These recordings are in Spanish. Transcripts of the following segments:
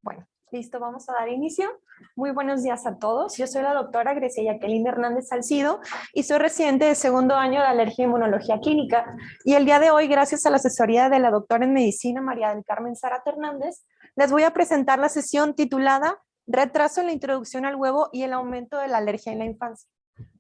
Bueno, listo, vamos a dar inicio. Muy buenos días a todos. Yo soy la doctora Grecia Jacqueline Hernández Salcido y soy residente de segundo año de Alergia e Inmunología Clínica. Y el día de hoy, gracias a la asesoría de la doctora en Medicina María del Carmen Zárate Hernández, les voy a presentar la sesión titulada Retraso en la introducción al huevo y el aumento de la alergia en la infancia.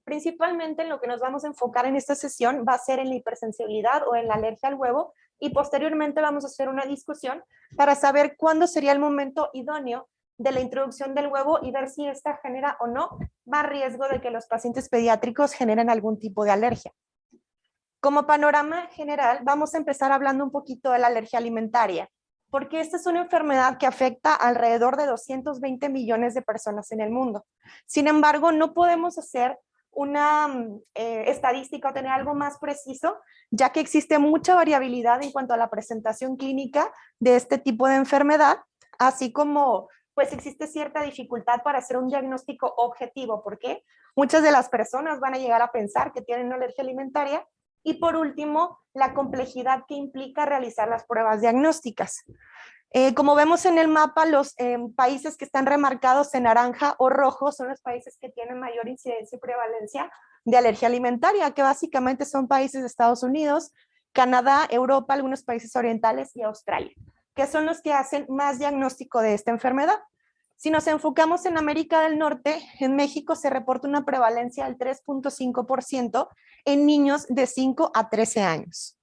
Principalmente en lo que nos vamos a enfocar en esta sesión va a ser en la hipersensibilidad o en la alergia al huevo y posteriormente vamos a hacer una discusión para saber cuándo sería el momento idóneo de la introducción del huevo y ver si esta genera o no más riesgo de que los pacientes pediátricos generen algún tipo de alergia. Como panorama general, vamos a empezar hablando un poquito de la alergia alimentaria, porque esta es una enfermedad que afecta a alrededor de 220 millones de personas en el mundo. Sin embargo, no podemos hacer una estadística o tener algo más preciso, ya que existe mucha variabilidad en cuanto a la presentación clínica de este tipo de enfermedad, así como pues existe cierta dificultad para hacer un diagnóstico objetivo, porque muchas de las personas van a llegar a pensar que tienen una alergia alimentaria. Y por último, la complejidad que implica realizar las pruebas diagnósticas. Como vemos en el mapa, los países que están remarcados en naranja o rojo son los países que tienen mayor incidencia y prevalencia de alergia alimentaria, que básicamente son países de Estados Unidos, Canadá, Europa, algunos países orientales y Australia, que son los que hacen más diagnóstico de esta enfermedad. Si nos enfocamos en América del Norte, en México se reporta una prevalencia del 3.5% en niños de 5 a 13 años.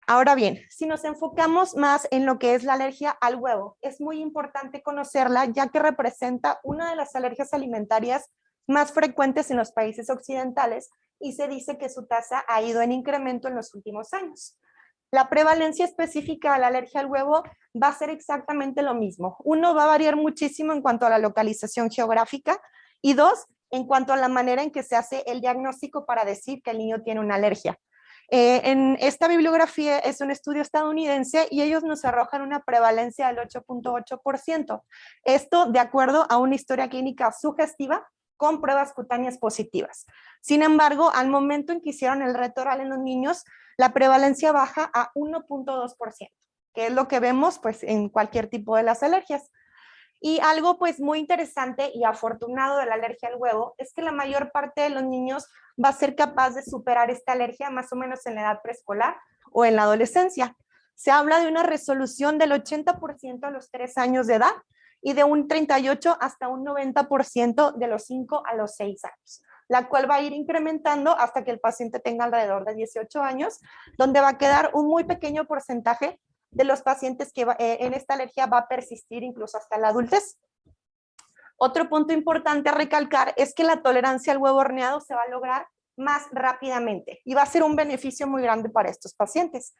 Ahora bien, si nos enfocamos más en lo que es la alergia al huevo, es muy importante conocerla ya que representa una de las alergias alimentarias más frecuentes en los países occidentales y se dice que su tasa ha ido en incremento en los últimos años. La prevalencia específica de la alergia al huevo va a ser exactamente lo mismo. Uno, va a variar muchísimo en cuanto a la localización geográfica y dos, en cuanto a la manera en que se hace el diagnóstico para decir que el niño tiene una alergia. En esta bibliografía es un estudio estadounidense y ellos nos arrojan una prevalencia del 8.8%. Esto de acuerdo a una historia clínica sugestiva con pruebas cutáneas positivas. Sin embargo, al momento en que hicieron el reto oral en los niños, la prevalencia baja a 1.2%, que es lo que vemos pues, en cualquier tipo de las alergias. Y algo pues muy interesante y afortunado de la alergia al huevo es que la mayor parte de los niños va a ser capaz de superar esta alergia más o menos en la edad preescolar o en la adolescencia. Se habla de una resolución del 80% a los 3 años de edad y de un 38 hasta un 90% de los 5 a los 6 años, la cual va a ir incrementando hasta que el paciente tenga alrededor de 18 años, donde va a quedar un muy pequeño porcentaje de los pacientes que en esta alergia va a persistir incluso hasta la adultez. Otro punto importante a recalcar es que la tolerancia al huevo horneado se va a lograr más rápidamente y va a ser un beneficio muy grande para estos pacientes.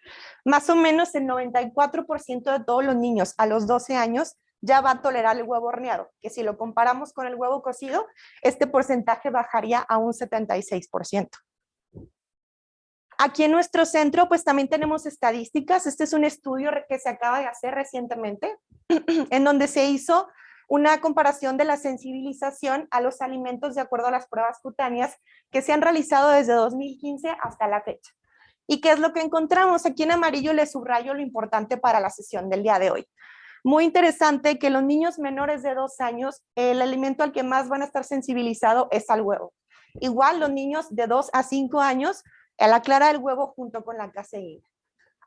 Más o menos el 94% de todos los niños a los 12 años ya va a tolerar el huevo horneado, que si lo comparamos con el huevo cocido, este porcentaje bajaría a un 76%. Aquí en nuestro centro, pues también tenemos estadísticas. Este es un estudio que se acaba de hacer recientemente, en donde se hizo una comparación de la sensibilización a los alimentos de acuerdo a las pruebas cutáneas que se han realizado desde 2015 hasta la fecha. ¿Y qué es lo que encontramos? Aquí en amarillo les subrayo lo importante para la sesión del día de hoy. Muy interesante que los niños menores de 2 años, el alimento al que más van a estar sensibilizados es al huevo. Igual los niños de 2 a 5 años, a la clara del huevo junto con la caseína.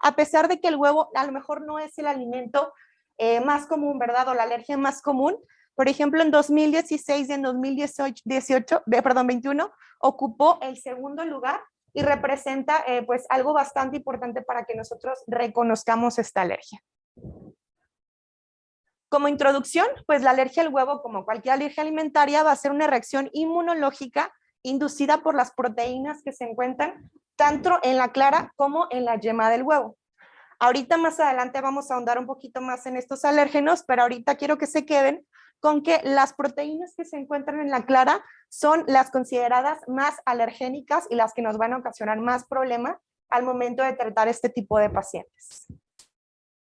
A pesar de que el huevo a lo mejor no es el alimento más común, ¿verdad? O la alergia más común. Por ejemplo, en 2016 y en 2021 ocupó el segundo lugar y representa pues algo bastante importante para que nosotros reconozcamos esta alergia. Como introducción, pues la alergia al huevo, como cualquier alergia alimentaria, va a ser una reacción inmunológica inducida por las proteínas que se encuentran tanto en la clara como en la yema del huevo. Ahorita más adelante vamos a ahondar un poquito más en estos alérgenos, pero ahorita quiero que se queden con que las proteínas que se encuentran en la clara son las consideradas más alergénicas y las que nos van a ocasionar más problemas al momento de tratar este tipo de pacientes.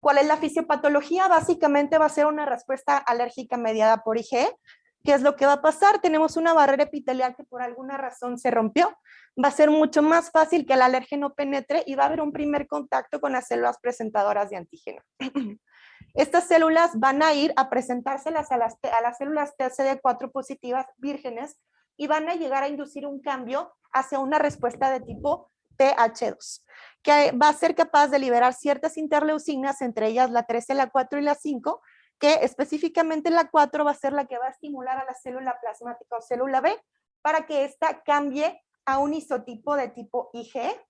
¿Cuál es la fisiopatología? Básicamente va a ser una respuesta alérgica mediada por IgE. ¿Qué es lo que va a pasar? Tenemos una barrera epitelial que por alguna razón se rompió. Va a ser mucho más fácil que el alérgeno penetre y va a haber un primer contacto con las células presentadoras de antígeno. Estas células van a ir a presentárselas a las células TCD4 positivas vírgenes y van a llegar a inducir un cambio hacia una respuesta de tipo TH2, que va a ser capaz de liberar ciertas interleucinas, entre ellas la 13, la 4 y la 5, que específicamente la 4 va a ser la que va a estimular a la célula plasmática o célula B para que ésta cambie a un isotipo de tipo IgE.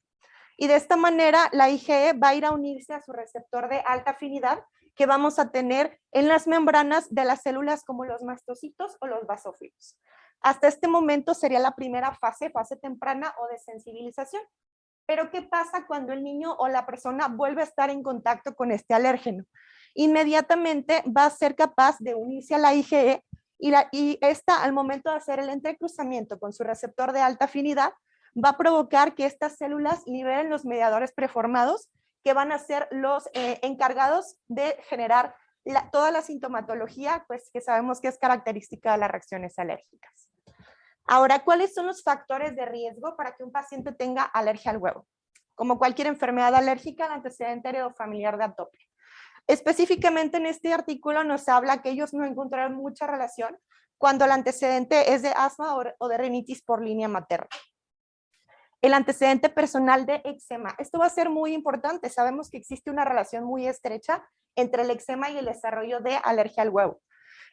Y de esta manera la IgE va a ir a unirse a su receptor de alta afinidad que vamos a tener en las membranas de las células como los mastocitos o los basófilos. Hasta este momento sería la primera fase temprana o de sensibilización. Pero ¿qué pasa cuando el niño o la persona vuelve a estar en contacto con este alérgeno? Inmediatamente va a ser capaz de unirse a la IgE y esta, al momento de hacer el entrecruzamiento con su receptor de alta afinidad, va a provocar que estas células liberen los mediadores preformados que van a ser los encargados de generar toda la sintomatología, pues que sabemos que es característica de las reacciones alérgicas. Ahora, ¿cuáles son los factores de riesgo para que un paciente tenga alergia al huevo? Como cualquier enfermedad alérgica, el antecedente heredofamiliar de atopia. Específicamente en este artículo nos habla que ellos no encontraron mucha relación cuando el antecedente es de asma o de rinitis por línea materna. El antecedente personal de eczema. Esto va a ser muy importante. Sabemos que existe una relación muy estrecha entre el eczema y el desarrollo de alergia al huevo.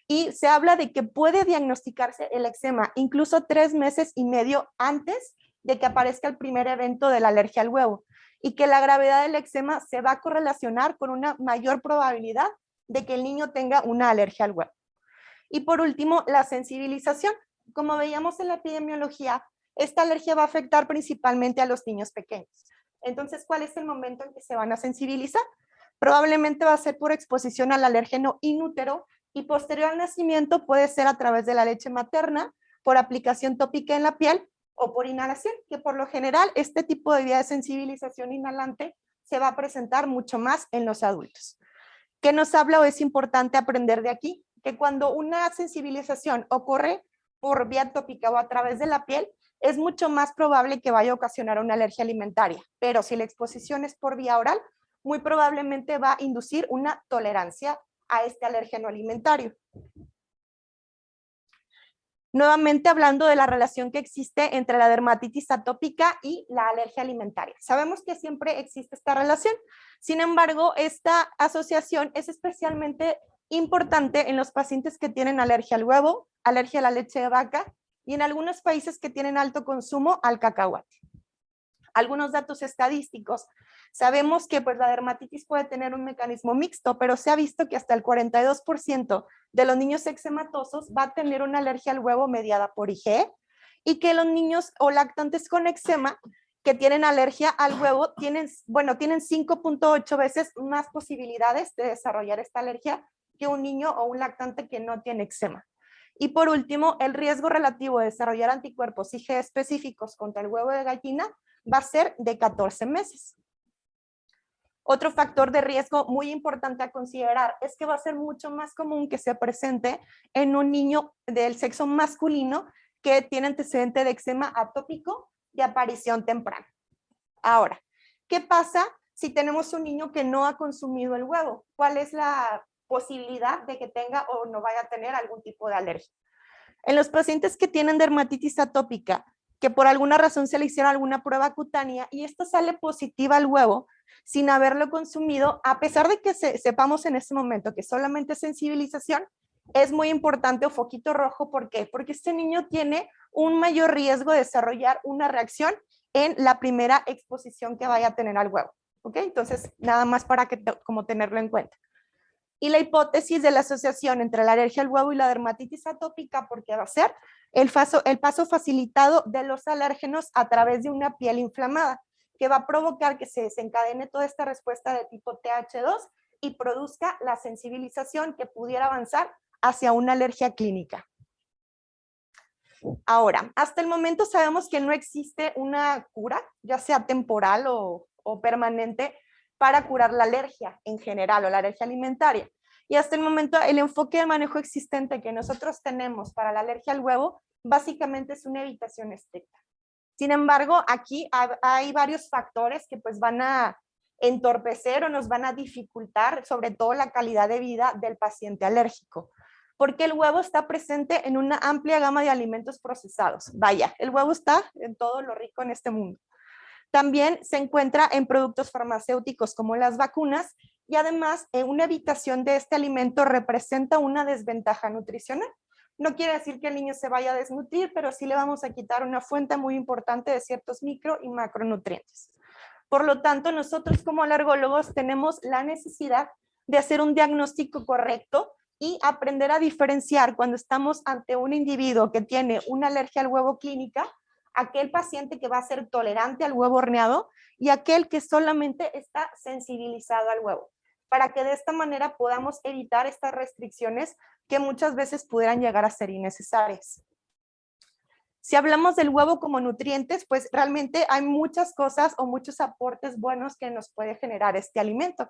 Y se habla de que puede diagnosticarse el eczema incluso 3 meses y medio antes de que aparezca el primer evento de la alergia al huevo, y que la gravedad del eczema se va a correlacionar con una mayor probabilidad de que el niño tenga una alergia al huevo. Y por último, la sensibilización. Como veíamos en la epidemiología, esta alergia va a afectar principalmente a los niños pequeños. Entonces, ¿cuál es el momento en que se van a sensibilizar? Probablemente va a ser por exposición al alérgeno in útero, y posterior al nacimiento puede ser a través de la leche materna, por aplicación tópica en la piel o por inhalación, que por lo general este tipo de vía de sensibilización inhalante se va a presentar mucho más en los adultos. ¿Qué nos habla o es importante aprender de aquí? Que cuando una sensibilización ocurre por vía tópica o a través de la piel, es mucho más probable que vaya a ocasionar una alergia alimentaria, pero si la exposición es por vía oral, muy probablemente va a inducir una tolerancia a este alérgeno alimentario. Nuevamente hablando de la relación que existe entre la dermatitis atópica y la alergia alimentaria. Sabemos que siempre existe esta relación, sin embargo, esta asociación es especialmente importante en los pacientes que tienen alergia al huevo, alergia a la leche de vaca y en algunos países que tienen alto consumo al cacahuate. Algunos datos estadísticos. Sabemos que pues, la dermatitis puede tener un mecanismo mixto, pero se ha visto que hasta el 42% de los niños eczematosos va a tener una alergia al huevo mediada por IgE, y que los niños o lactantes con eczema que tienen alergia al huevo tienen 5.8 veces más posibilidades de desarrollar esta alergia que un niño o un lactante que no tiene eczema. Y por último, el riesgo relativo de desarrollar anticuerpos IgE específicos contra el huevo de gallina va a ser de 14 meses. Otro factor de riesgo muy importante a considerar es que va a ser mucho más común que se presente en un niño del sexo masculino que tiene antecedente de eczema atópico de aparición temprana. Ahora, ¿qué pasa si tenemos un niño que no ha consumido el huevo? ¿Cuál es la posibilidad de que tenga o no vaya a tener algún tipo de alergia? En los pacientes que tienen dermatitis atópica, que por alguna razón se le hicieron alguna prueba cutánea y esta sale positiva al huevo sin haberlo consumido, a pesar de que sepamos en este momento que solamente es sensibilización, es muy importante o foquito rojo. ¿Por qué? Porque este niño tiene un mayor riesgo de desarrollar una reacción en la primera exposición que vaya a tener al huevo. ¿Ok? Entonces, nada más para que como tenerlo en cuenta. Y la hipótesis de la asociación entre la alergia al huevo y la dermatitis atópica, porque va a ser el paso facilitado de los alérgenos a través de una piel inflamada, que va a provocar que se desencadene toda esta respuesta de tipo TH2 y produzca la sensibilización que pudiera avanzar hacia una alergia clínica. Ahora, hasta el momento sabemos que no existe una cura, ya sea temporal o permanente, para curar la alergia en general o la alergia alimentaria. Y hasta el momento el enfoque de manejo existente que nosotros tenemos para la alergia al huevo básicamente es una evitación estricta. Sin embargo, aquí hay varios factores que pues van a entorpecer o nos van a dificultar sobre todo la calidad de vida del paciente alérgico, porque el huevo está presente en una amplia gama de alimentos procesados. Vaya, el huevo está en todo lo rico en este mundo. También se encuentra en productos farmacéuticos como las vacunas y además una evitación de este alimento representa una desventaja nutricional. No quiere decir que el niño se vaya a desnutrir, pero sí le vamos a quitar una fuente muy importante de ciertos micro y macronutrientes. Por lo tanto, nosotros como alergólogos tenemos la necesidad de hacer un diagnóstico correcto y aprender a diferenciar cuando estamos ante un individuo que tiene una alergia al huevo clínica, aquel paciente que va a ser tolerante al huevo horneado y aquel que solamente está sensibilizado al huevo, para que de esta manera podamos evitar estas restricciones que muchas veces pudieran llegar a ser innecesarias. Si hablamos del huevo como nutrientes, pues realmente hay muchas cosas o muchos aportes buenos que nos puede generar este alimento.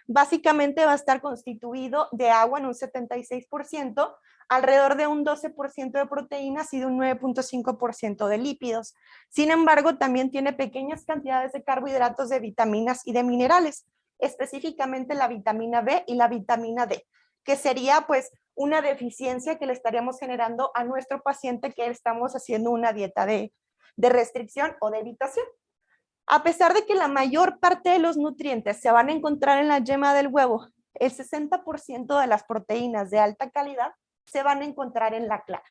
Básicamente va a estar constituido de agua en un 76%, alrededor de un 12% de proteínas y de un 9.5% de lípidos. Sin embargo, también tiene pequeñas cantidades de carbohidratos, de vitaminas y de minerales, específicamente la vitamina B y la vitamina D, que sería pues una deficiencia que le estaríamos generando a nuestro paciente que estamos haciendo una dieta de restricción o de evitación. A pesar de que la mayor parte de los nutrientes se van a encontrar en la yema del huevo, el 60% de las proteínas de alta calidad se van a encontrar en la clara.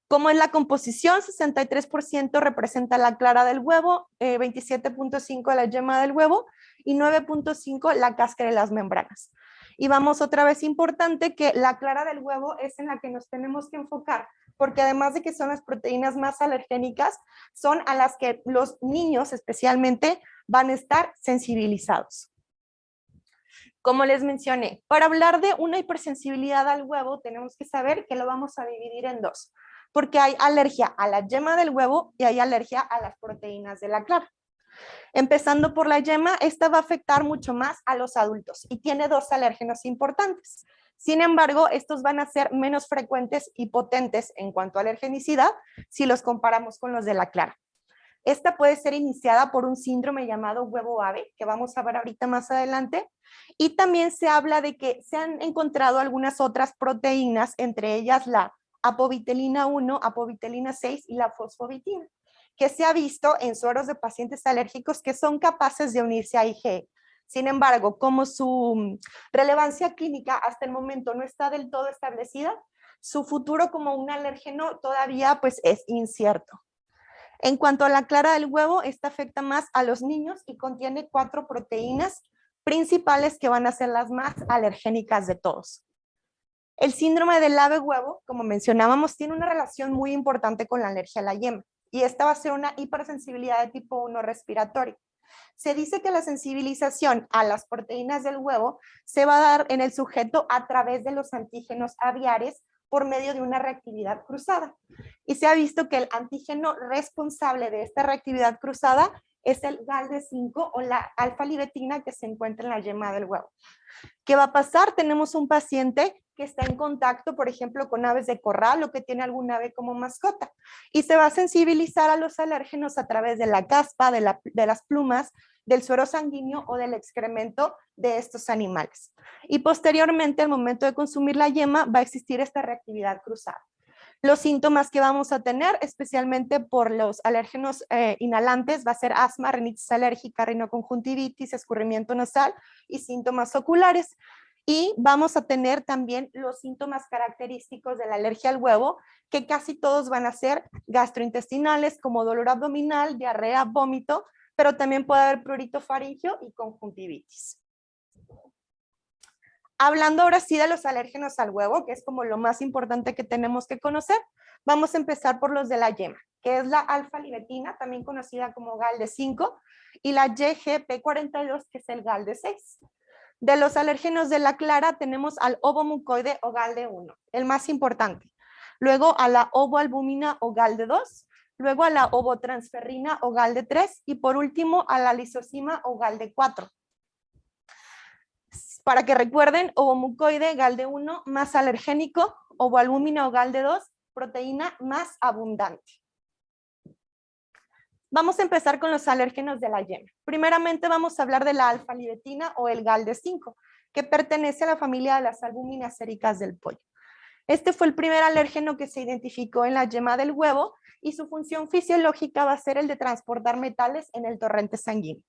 Como en la composición, 63% representa la clara del huevo, 27.5% la yema del huevo y 9.5% la cáscara de las membranas. Y vamos otra vez importante que la clara del huevo es en la que nos tenemos que enfocar, porque además de que son las proteínas más alergénicas, son a las que los niños especialmente van a estar sensibilizados. Como les mencioné, para hablar de una hipersensibilidad al huevo, tenemos que saber que lo vamos a dividir en dos, porque hay alergia a la yema del huevo y hay alergia a las proteínas de la clara. Empezando por la yema, esta va a afectar mucho más a los adultos y tiene dos alérgenos importantes. Sin embargo, estos van a ser menos frecuentes y potentes en cuanto a alergenicidad si los comparamos con los de la clara. Esta puede ser iniciada por un síndrome llamado huevo ave, que vamos a ver ahorita más adelante, y también se habla de que se han encontrado algunas otras proteínas, entre ellas la apovitelina 1, apovitelina 6 y la fosfovitina, que se ha visto en sueros de pacientes alérgicos que son capaces de unirse a IgE. Sin embargo, como su relevancia clínica hasta el momento no está del todo establecida, su futuro como un alérgeno todavía pues es incierto. En cuanto a la clara del huevo, esta afecta más a los niños y contiene 4 proteínas principales que van a ser las más alergénicas de todos. El síndrome del ave huevo, como mencionábamos, tiene una relación muy importante con la alergia a la yema y esta va a ser una hipersensibilidad de tipo 1 respiratorio. Se dice que la sensibilización a las proteínas del huevo se va a dar en el sujeto a través de los antígenos aviares por medio de una reactividad cruzada. Y se ha visto que el antígeno responsable de esta reactividad cruzada es el GALD5 o la alfa-libetina que se encuentra en la yema del huevo. ¿Qué va a pasar? Tenemos un paciente que está en contacto, por ejemplo, con aves de corral o que tiene algún ave como mascota y se va a sensibilizar a los alérgenos a través de la caspa, de las plumas, del suero sanguíneo o del excremento de estos animales. Y posteriormente, al momento de consumir la yema, va a existir esta reactividad cruzada. Los síntomas que vamos a tener, especialmente por los alérgenos inhalantes, va a ser asma, rinitis alérgica, rinoconjuntivitis, escurrimiento nasal y síntomas oculares. Y vamos a tener también los síntomas característicos de la alergia al huevo, que casi todos van a ser gastrointestinales, como dolor abdominal, diarrea, vómito, pero también puede haber prurito faríngeo y conjuntivitis. Hablando ahora sí de los alérgenos al huevo, que es como lo más importante que tenemos que conocer, vamos a empezar por los de la yema, que es la alfa-libetina, también conocida como GALD5, y la YGP42, que es el GALD6. De los alérgenos de la clara tenemos al ovomucoide o GALD1, el más importante. Luego a la ovoalbúmina o GALD2, luego a la ovotransferrina o GALD3 y por último a la lisocima o GALD4. Para que recuerden, ovomucoide, GALD1 más alergénico, ovoalbúmina o GALD2, proteína más abundante. Vamos a empezar con los alérgenos de la yema. Primeramente vamos a hablar de la alfa-libetina o el GALD5, que pertenece a la familia de las albuminacéricas del pollo. Este fue el primer alérgeno que se identificó en la yema del huevo y su función fisiológica va a ser el de transportar metales en el torrente sanguíneo.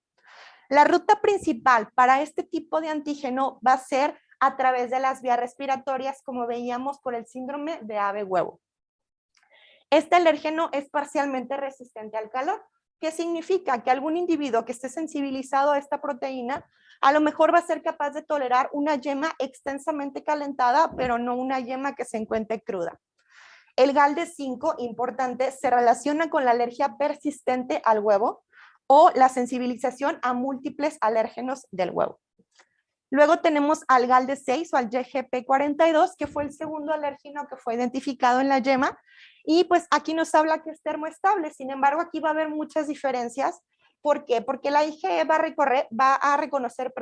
La ruta principal para este tipo de antígeno va a ser a través de las vías respiratorias, como veíamos por el síndrome de ave-huevo. Este alérgeno es parcialmente resistente al calor, que significa que algún individuo que esté sensibilizado a esta proteína a lo mejor va a ser capaz de tolerar una yema extensamente calentada, pero no una yema que se encuentre cruda. El GALD5, importante, se relaciona con la alergia persistente al huevo o la sensibilización a múltiples alérgenos del huevo. Luego tenemos al GALD6 o al YGP42, que fue el segundo alérgeno que fue identificado en la yema. Y pues aquí nos habla que es termoestable. Sin embargo, aquí va a haber muchas diferencias. ¿Por qué? Porque la IgE va a reconocer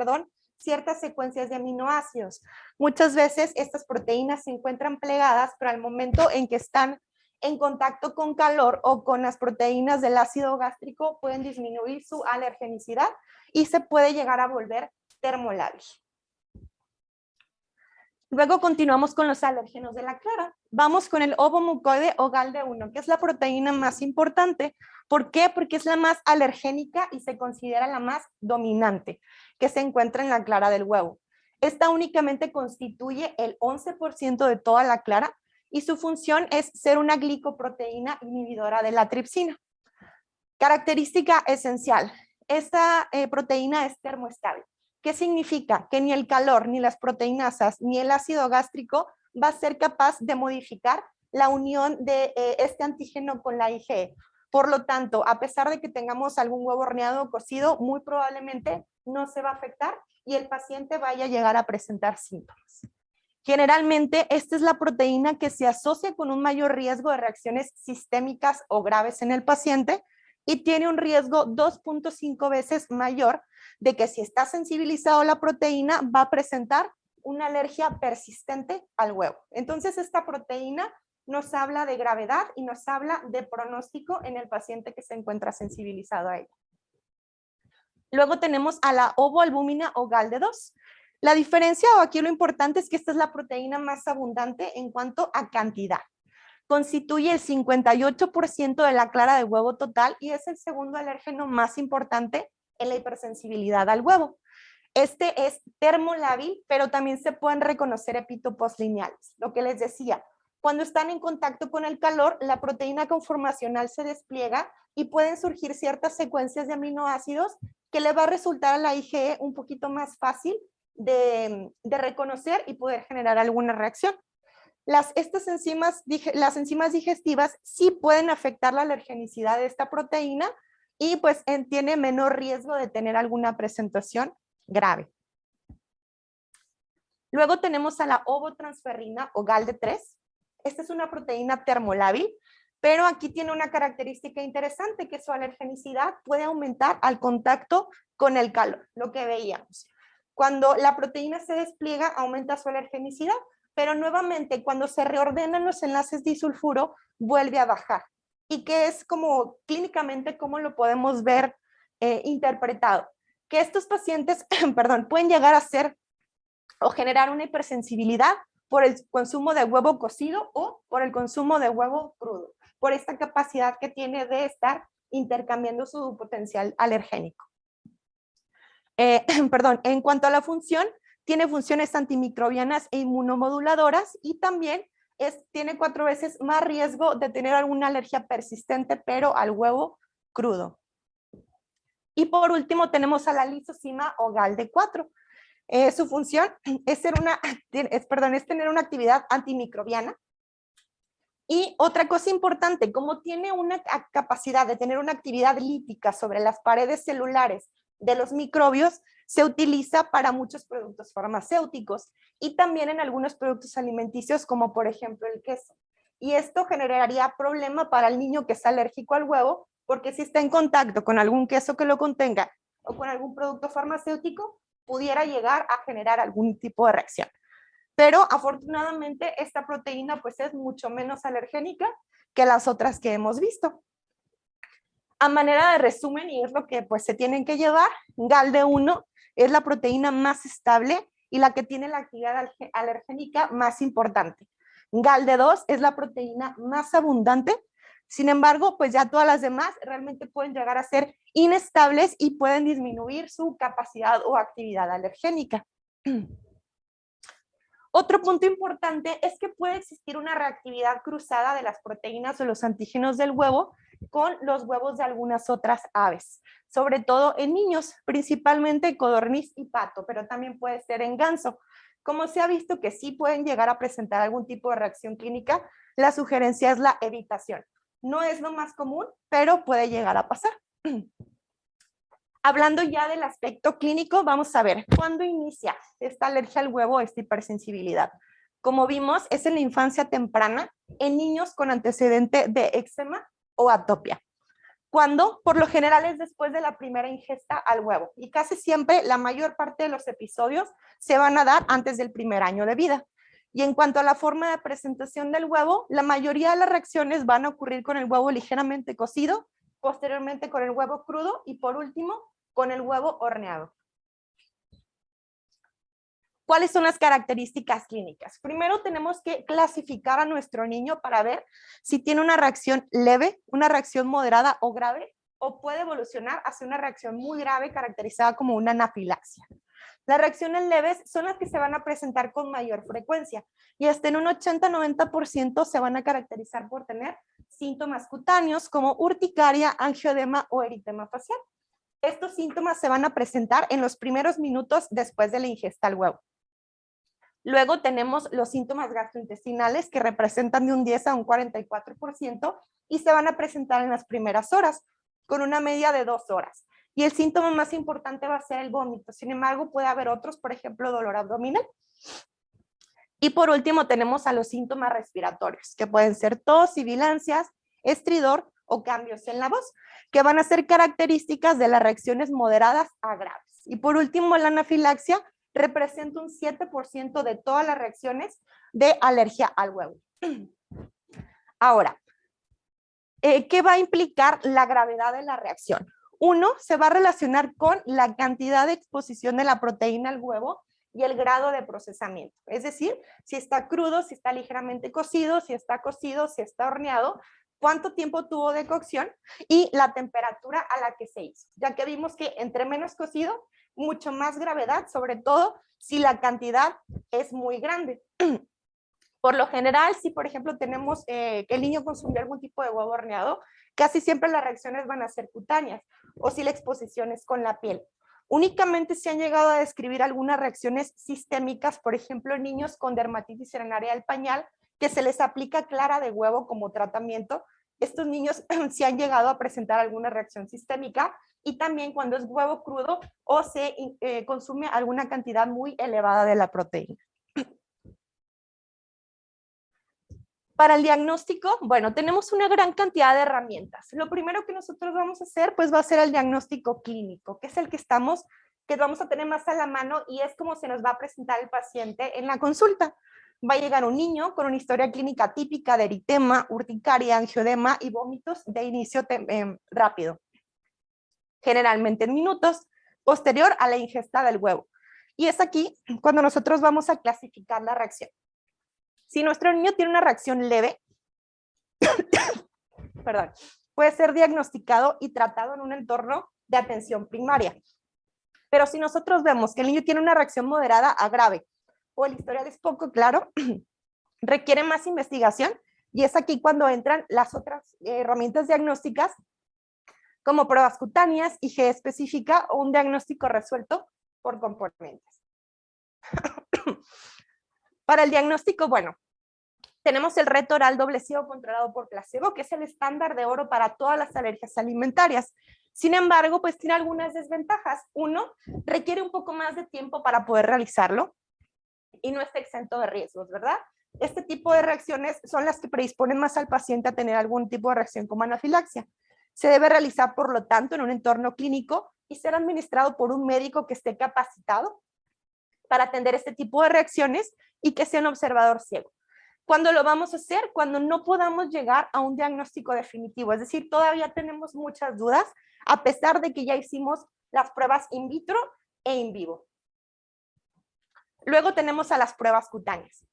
ciertas secuencias de aminoácidos. Muchas veces estas proteínas se encuentran plegadas, pero al momento en que están en contacto con calor o con las proteínas del ácido gástrico pueden disminuir su alergenicidad y se puede llegar a volver termolábil. Luego continuamos con los alérgenos de la clara. Vamos con el ovomucoide o GALD1, que es la proteína más importante. ¿Por qué? Porque es la más alergénica y se considera la más dominante, que se encuentra en la clara del huevo. Esta únicamente constituye el 11% de toda la clara y su función es ser una glicoproteína inhibidora de la tripsina. Característica esencial, esta proteína es termoestable. ¿Qué significa? Que ni el calor, ni las proteinasas, ni el ácido gástrico va a ser capaz de modificar la unión de este antígeno con la IgE. Por lo tanto, a pesar de que tengamos algún huevo horneado o cocido, muy probablemente no se va a afectar y el paciente vaya a llegar a presentar síntomas. Generalmente, esta es la proteína que se asocia con un mayor riesgo de reacciones sistémicas o graves en el paciente y tiene un riesgo 2.5 veces mayor de que si está sensibilizado a la proteína va a presentar una alergia persistente al huevo. Entonces, esta proteína nos habla de gravedad y nos habla de pronóstico en el paciente que se encuentra sensibilizado a ella. Luego tenemos a la ovoalbúmina o GALD2. La diferencia, o aquí lo importante, es que esta es la proteína más abundante en cuanto a cantidad. Constituye el 58% de la clara de huevo total y es el segundo alérgeno más importante en la hipersensibilidad al huevo. Este es termolábil, pero también se pueden reconocer epitopos lineales. Lo que les decía, cuando están en contacto con el calor, la proteína conformacional se despliega y pueden surgir ciertas secuencias de aminoácidos que le va a resultar a la IgE un poquito más fácil de reconocer y poder generar alguna reacción. Las enzimas digestivas sí pueden afectar la alergenicidad de esta proteína y pues tiene menor riesgo de tener alguna presentación grave. Luego tenemos a la ovotransferrina o GALD3. Esta es una proteína termolábil, pero aquí tiene una característica interesante, que su alergenicidad puede aumentar al contacto con el calor, lo que veíamos. Cuando la proteína se despliega, aumenta su alergenicidad, pero nuevamente cuando se reordenan los enlaces disulfuro, vuelve a bajar. Y que es como clínicamente cómo lo podemos ver interpretado. Que estos pacientes, pueden llegar a ser o generar una hipersensibilidad por el consumo de huevo cocido o por el consumo de huevo crudo, por esta capacidad que tiene de estar intercambiando su potencial alergénico. En cuanto a la función, tiene funciones antimicrobianas e inmunomoduladoras y también tiene 4 veces más riesgo de tener alguna alergia persistente, pero al huevo crudo. Y por último tenemos a la lisozima o GALD4. Su función es tener una actividad antimicrobiana. Y otra cosa importante, como tiene una capacidad de tener una actividad lítica sobre las paredes celulares de los microbios, se utiliza para muchos productos farmacéuticos y también en algunos productos alimenticios, como por ejemplo el queso. Y esto generaría problema para el niño que es alérgico al huevo, porque si está en contacto con algún queso que lo contenga o con algún producto farmacéutico, pudiera llegar a generar algún tipo de reacción. Pero afortunadamente esta proteína pues es mucho menos alergénica que las otras que hemos visto. A manera de resumen, y es lo que pues se tienen que llevar, GALD1 es la proteína más estable y la que tiene la actividad alergénica más importante. GALD2 es la proteína más abundante. Sin embargo, pues ya todas las demás realmente pueden llegar a ser inestables y pueden disminuir su capacidad o actividad alergénica. Otro punto importante es que puede existir una reactividad cruzada de las proteínas o los antígenos del huevo con los huevos de algunas otras aves, sobre todo en niños, principalmente codorniz y pato, pero también puede ser en ganso. Como se ha visto que sí pueden llegar a presentar algún tipo de reacción clínica, la sugerencia es la evitación. No es lo más común, pero puede llegar a pasar. Hablando ya del aspecto clínico, vamos a ver cuándo inicia esta alergia al huevo, esta hipersensibilidad. Como vimos, es en la infancia temprana, en niños con antecedente de eczema o atopia. Cuando, por lo general, es después de la primera ingesta al huevo. Y casi siempre, la mayor parte de los episodios se van a dar antes del primer año de vida. Y en cuanto a la forma de presentación del huevo, la mayoría de las reacciones van a ocurrir con el huevo ligeramente cocido, posteriormente con el huevo crudo y por último con el huevo horneado. ¿Cuáles son las características clínicas? Primero tenemos que clasificar a nuestro niño para ver si tiene una reacción leve, una reacción moderada o grave, o puede evolucionar hacia una reacción muy grave caracterizada como una anafilaxia. Las reacciones leves son las que se van a presentar con mayor frecuencia y hasta en un 80-90% se van a caracterizar por tener síntomas cutáneos como urticaria, angioedema o eritema facial. Estos síntomas se van a presentar en los primeros minutos después de la ingesta al huevo. Luego tenemos los síntomas gastrointestinales que representan de un 10 a un 44% y se van a presentar en las primeras horas, con una media de 2 horas. Y el síntoma más importante va a ser el vómito. Sin embargo, puede haber otros, por ejemplo, dolor abdominal. Y por último tenemos a los síntomas respiratorios, que pueden ser tos, sibilancias, estridor o cambios en la voz, que van a ser características de las reacciones moderadas a graves. Y por último, la anafilaxia representa un 7% de todas las reacciones de alergia al huevo. Ahora, ¿qué va a implicar la gravedad de la reacción? Uno, se va a relacionar con la cantidad de exposición de la proteína al huevo y el grado de procesamiento. Es decir, si está crudo, si está ligeramente cocido, si está horneado, cuánto tiempo tuvo de cocción y la temperatura a la que se hizo. Ya que vimos que entre menos cocido, mucho más gravedad, sobre todo si la cantidad es muy grande. Por lo general, si por ejemplo tenemos que el niño consumió algún tipo de huevo horneado, casi siempre las reacciones van a ser cutáneas o si la exposición es con la piel. Únicamente se han llegado a describir algunas reacciones sistémicas, por ejemplo, en niños con dermatitis seronearia del pañal, que se les aplica clara de huevo como tratamiento. Estos niños sí han llegado a presentar alguna reacción sistémica y también cuando es huevo crudo o se consume alguna cantidad muy elevada de la proteína. Para el diagnóstico, bueno, tenemos una gran cantidad de herramientas. Lo primero que nosotros vamos a hacer, pues va a ser el diagnóstico clínico, que es el que vamos a tener más a la mano y es como se nos va a presentar el paciente en la consulta. Va a llegar un niño con una historia clínica típica de eritema, urticaria, angioedema y vómitos de inicio rápido, generalmente en minutos, posterior a la ingesta del huevo. Y es aquí cuando nosotros vamos a clasificar la reacción. Si nuestro niño tiene una reacción leve, perdón, puede ser diagnosticado y tratado en un entorno de atención primaria. Pero si nosotros vemos que el niño tiene una reacción moderada a grave o el historial es poco claro, requiere más investigación y es aquí cuando entran las otras herramientas diagnósticas como pruebas cutáneas, IG específica o un diagnóstico resuelto por componentes. Para el diagnóstico, bueno, tenemos el reto oral doble ciego controlado por placebo, que es el estándar de oro para todas las alergias alimentarias. Sin embargo, pues tiene algunas desventajas. Uno, requiere un poco más de tiempo para poder realizarlo y no está exento de riesgos, ¿verdad? Este tipo de reacciones son las que predisponen más al paciente a tener algún tipo de reacción como anafilaxia. Se debe realizar, por lo tanto, en un entorno clínico y ser administrado por un médico que esté capacitado para atender este tipo de reacciones y que sea un observador ciego. ¿Cuándo lo vamos a hacer? Cuando no podamos llegar a un diagnóstico definitivo, es decir, todavía tenemos muchas dudas, a pesar de que ya hicimos las pruebas in vitro e in vivo. Luego tenemos a las pruebas cutáneas.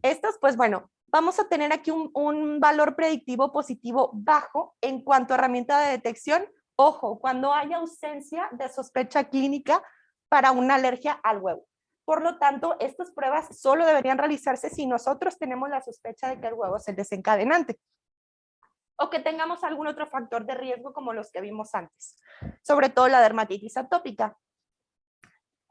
Estas, pues bueno, vamos a tener aquí un valor predictivo positivo bajo en cuanto a herramienta de detección. Ojo, cuando haya ausencia de sospecha clínica para una alergia al huevo. Por lo tanto, estas pruebas solo deberían realizarse si nosotros tenemos la sospecha de que el huevo es el desencadenante o que tengamos algún otro factor de riesgo como los que vimos antes, sobre todo la dermatitis atópica.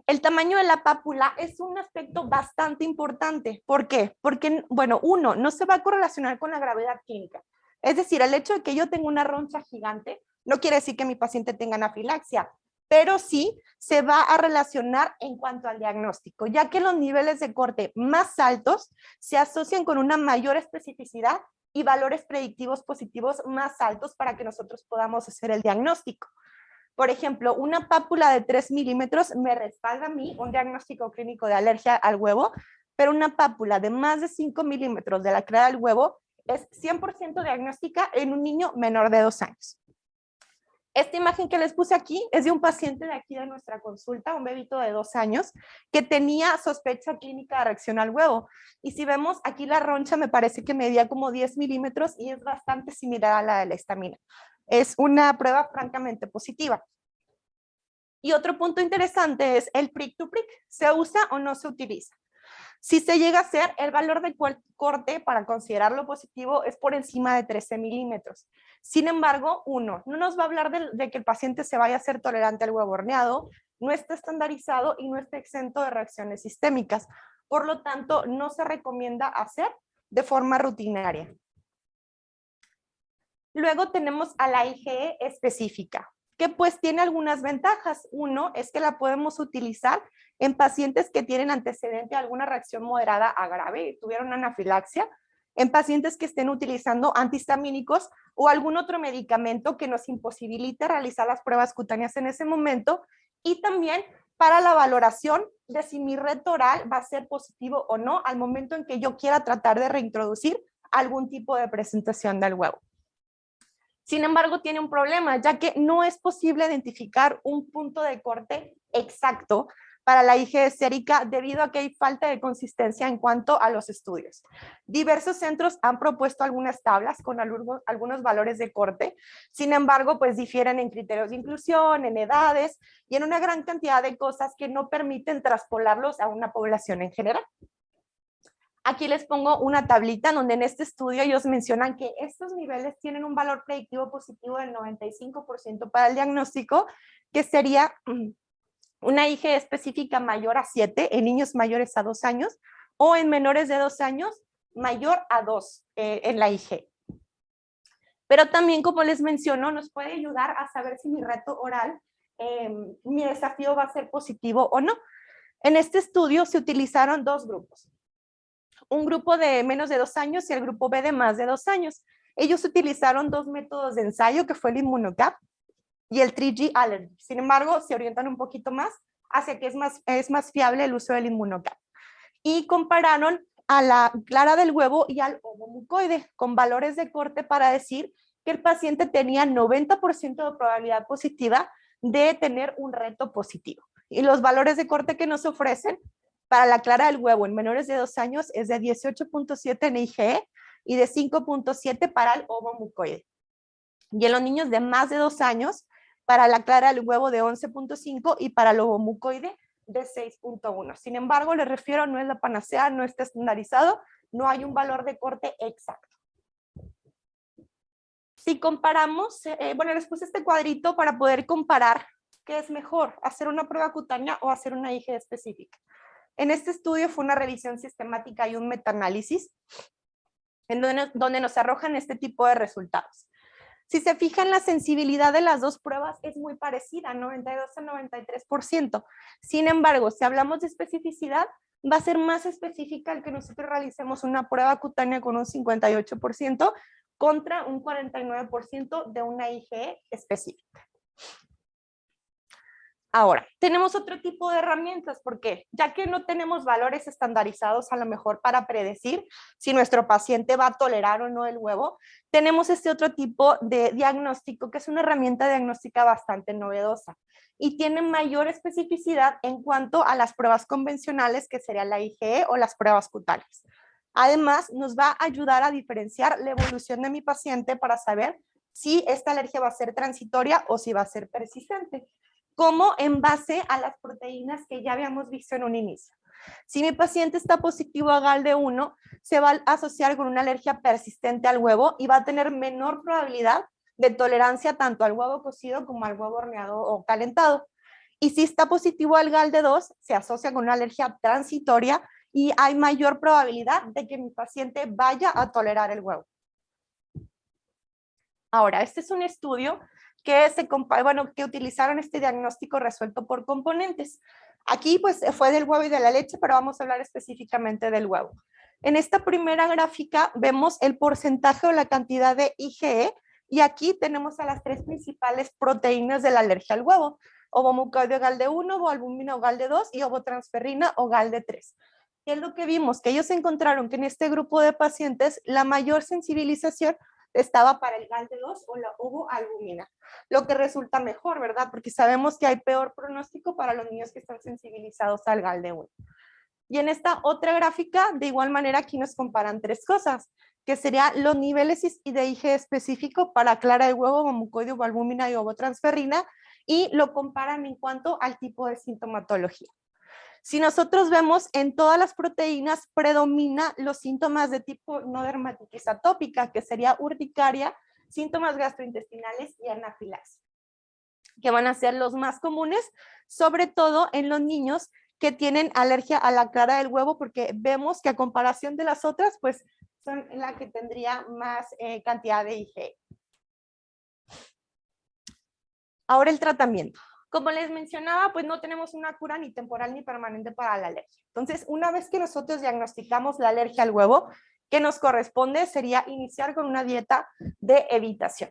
El tamaño de la pápula es un aspecto bastante importante. ¿Por qué? Porque, bueno, uno, no se va a correlacionar con la gravedad clínica. Es decir, el hecho de que yo tenga una roncha gigante no quiere decir que mi paciente tenga anafilaxia, pero sí se va a relacionar en cuanto al diagnóstico, ya que los niveles de corte más altos se asocian con una mayor especificidad y valores predictivos positivos más altos para que nosotros podamos hacer el diagnóstico. Por ejemplo, una pápula de 3 milímetros me respalda a mí un diagnóstico clínico de alergia al huevo, pero una pápula de más de 5 milímetros de la clara del huevo es 100% diagnóstica en un niño menor de 2 años. Esta imagen que les puse aquí es de un paciente de aquí de nuestra consulta, un bebito de 2 años, que tenía sospecha clínica de reacción al huevo. Y si vemos aquí la roncha me parece que medía como 10 milímetros y es bastante similar a la de la histamina. Es una prueba francamente positiva. Y otro punto interesante es el prick to prick. ¿Se usa o no se utiliza? Si se llega a hacer, el valor de corte para considerarlo positivo es por encima de 13 milímetros. Sin embargo, no nos va a hablar de que el paciente se vaya a ser tolerante al huevo horneado, no está estandarizado y no está exento de reacciones sistémicas. Por lo tanto, no se recomienda hacer de forma rutinaria. Luego tenemos a la IgE específica, que pues tiene algunas ventajas. Uno es que la podemos utilizar en pacientes que tienen antecedente a alguna reacción moderada a grave, tuvieron anafilaxia, en pacientes que estén utilizando antihistamínicos o algún otro medicamento que nos imposibilite realizar las pruebas cutáneas en ese momento, y también para la valoración de si mi reto oral va a ser positivo o no al momento en que yo quiera tratar de reintroducir algún tipo de presentación del huevo. Sin embargo, tiene un problema, ya que no es posible identificar un punto de corte exacto para la IgE sérica debido a que hay falta de consistencia en cuanto a los estudios. Diversos centros han propuesto algunas tablas con algunos valores de corte, sin embargo, pues difieren en criterios de inclusión, en edades y en una gran cantidad de cosas que no permiten traspolarlos a una población en general. Aquí les pongo una tablita donde en este estudio ellos mencionan que estos niveles tienen un valor predictivo positivo del 95% para el diagnóstico, que sería una IgE específica mayor a 7 en niños mayores a 2 años o en menores de 2 años mayor a 2 en la IgE. Pero también, como les menciono, nos puede ayudar a saber si mi reto oral, mi desafío va a ser positivo o no. En este estudio se utilizaron dos grupos. Un grupo de menos de 2 años y el grupo B de más de 2 años. Ellos utilizaron dos métodos de ensayo, que fue el ImmunoGAP y el 3G Allergy. Sin embargo, se orientan un poquito más hacia que es más fiable el uso del ImmunoGAP. Y compararon a la clara del huevo y al ovomucoide con valores de corte para decir que el paciente tenía 90% de probabilidad positiva de tener un reto positivo. Y los valores de corte que nos ofrecen para la clara del huevo en menores de 2 años es de 18.7 en IgE y de 5.7 para el ovomucoide. Y en los niños de más de 2 años, para la clara del huevo de 11.5 y para el ovomucoide de 6.1. Sin embargo, les refiero, no es la panacea, no está estandarizado, no hay un valor de corte exacto. Si comparamos, bueno, les puse este cuadrito para poder comparar qué es mejor, hacer una prueba cutánea o hacer una IgE específica. En este estudio fue una revisión sistemática y un metaanálisis en donde nos arrojan este tipo de resultados. Si se fijan, la sensibilidad de las dos pruebas es muy parecida, 92 a 93%. Sin embargo, si hablamos de especificidad, va a ser más específica el que nosotros realicemos una prueba cutánea con un 58% contra un 49% de una IgE específica. Ahora, tenemos otro tipo de herramientas, porque ya que no tenemos valores estandarizados a lo mejor para predecir si nuestro paciente va a tolerar o no el huevo, tenemos este otro tipo de diagnóstico, que es una herramienta diagnóstica bastante novedosa y tiene mayor especificidad en cuanto a las pruebas convencionales, que serían la IgE o las pruebas cutáneas. Además, nos va a ayudar a diferenciar la evolución de mi paciente para saber si esta alergia va a ser transitoria o si va a ser persistente, como en base a las proteínas que ya habíamos visto en un inicio. Si mi paciente está positivo a GALD1, se va a asociar con una alergia persistente al huevo y va a tener menor probabilidad de tolerancia tanto al huevo cocido como al huevo horneado o calentado. Y si está positivo al GALD2, se asocia con una alergia transitoria y hay mayor probabilidad de que mi paciente vaya a tolerar el huevo. Ahora, este es un estudio que que utilizaron este diagnóstico resuelto por componentes. Aquí pues fue del huevo y de la leche, pero vamos a hablar específicamente del huevo. En esta primera gráfica vemos el porcentaje o la cantidad de IgE y aquí tenemos a las tres principales proteínas de la alergia al huevo: ovomucoide GALD1, ovoalbúmina o GALD2 y ovotransferrina o GALD3. ¿Qué es lo que vimos? Que ellos encontraron que en este grupo de pacientes la mayor sensibilización estaba para el GALD2 o la ovoalbúmina, lo que resulta mejor, ¿verdad? Porque sabemos que hay peor pronóstico para los niños que están sensibilizados al GALD1. Y en esta otra gráfica, de igual manera, aquí nos comparan tres cosas, que serían los niveles de IgE específico para clara de huevo, ovomucoide, ovoalbúmina y ovotransferrina, y lo comparan en cuanto al tipo de sintomatología. Si nosotros vemos, en todas las proteínas predomina los síntomas de tipo no dermatitis atópica, que sería urticaria, síntomas gastrointestinales y anafilaxia, que van a ser los más comunes, sobre todo en los niños que tienen alergia a la clara del huevo, porque vemos que a comparación de las otras, pues son la que tendría más cantidad de IgE. Ahora el tratamiento. Como les mencionaba, pues no tenemos una cura ni temporal ni permanente para la alergia. Entonces, una vez que nosotros diagnosticamos la alergia al huevo, que nos corresponde sería iniciar con una dieta de evitación.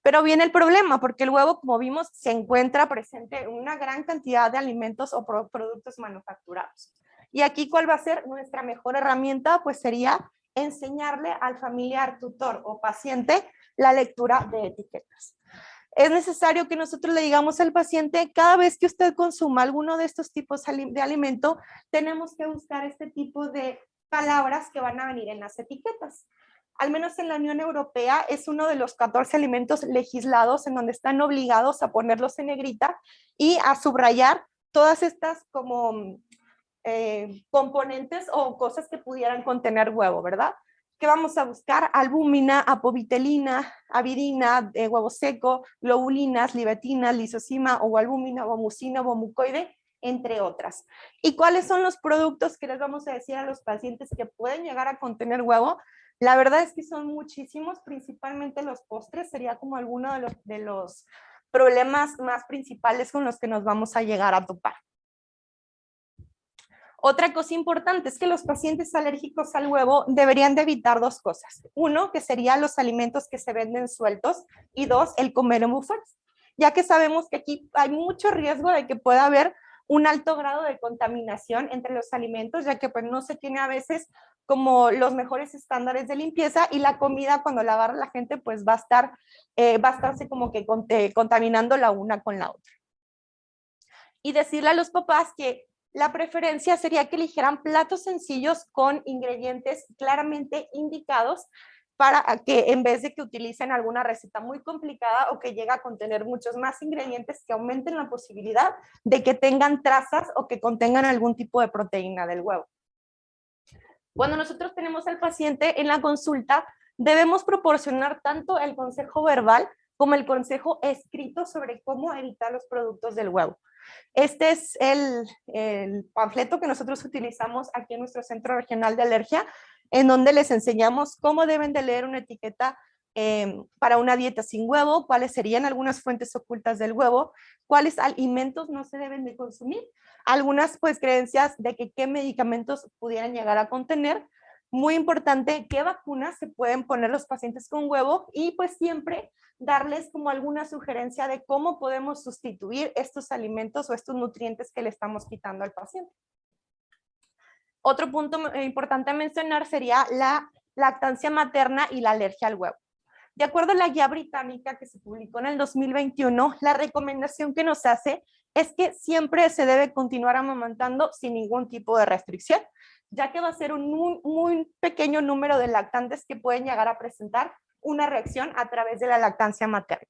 Pero viene el problema, porque el huevo, como vimos, se encuentra presente en una gran cantidad de alimentos o productos manufacturados. Y aquí, ¿cuál va a ser nuestra mejor herramienta? Pues sería enseñarle al familiar, tutor o paciente la lectura de etiquetas. Es necesario que nosotros le digamos al paciente, cada vez que usted consuma alguno de estos tipos de alimento, tenemos que buscar este tipo de palabras que van a venir en las etiquetas. Al menos en la Unión Europea es uno de los 14 alimentos legislados en donde están obligados a ponerlos en negrita y a subrayar todas estas como componentes o cosas que pudieran contener huevo, ¿verdad? ¿Qué vamos a buscar? Albúmina, apovitelina, avidina, huevo seco, globulinas, libetinas, lisocima, ovoalbúmina, ovomucina, ovomucoide, entre otras. ¿Y cuáles son los productos que les vamos a decir a los pacientes que pueden llegar a contener huevo? La verdad es que son muchísimos, principalmente los postres, sería como alguno de los problemas más principales con los que nos vamos a llegar a topar. Otra cosa importante es que los pacientes alérgicos al huevo deberían de evitar dos cosas. Uno, que serían los alimentos que se venden sueltos, y dos, el comer en buffets, ya que sabemos que aquí hay mucho riesgo de que pueda haber un alto grado de contaminación entre los alimentos, ya que pues no se tiene a veces como los mejores estándares de limpieza, y la comida cuando la agarra la gente pues va a estarse como que contaminando la una con la otra. Y decirle a los papás que la preferencia sería que eligieran platos sencillos con ingredientes claramente indicados, para que en vez de que utilicen alguna receta muy complicada o que llegue a contener muchos más ingredientes que aumenten la posibilidad de que tengan trazas o que contengan algún tipo de proteína del huevo. Cuando nosotros tenemos al paciente en la consulta, debemos proporcionar tanto el consejo verbal como el consejo escrito sobre cómo evitar los productos del huevo. Este es el panfleto que nosotros utilizamos aquí en nuestro Centro Regional de Alergia, en donde les enseñamos cómo deben de leer una etiqueta para una dieta sin huevo, cuáles serían algunas fuentes ocultas del huevo, cuáles alimentos no se deben de consumir, algunas pues creencias de que qué medicamentos pudieran llegar a contener, muy importante qué vacunas se pueden poner los pacientes con huevo y pues siempre darles como alguna sugerencia de cómo podemos sustituir estos alimentos o estos nutrientes que le estamos quitando al paciente. Otro punto importante a mencionar sería la lactancia materna y la alergia al huevo. De acuerdo a la guía británica que se publicó en el 2021, la recomendación que nos hace es que siempre se debe continuar amamantando sin ningún tipo de restricción, ya que va a ser un muy pequeño número de lactantes que pueden llegar a presentar una reacción a través de la lactancia materna.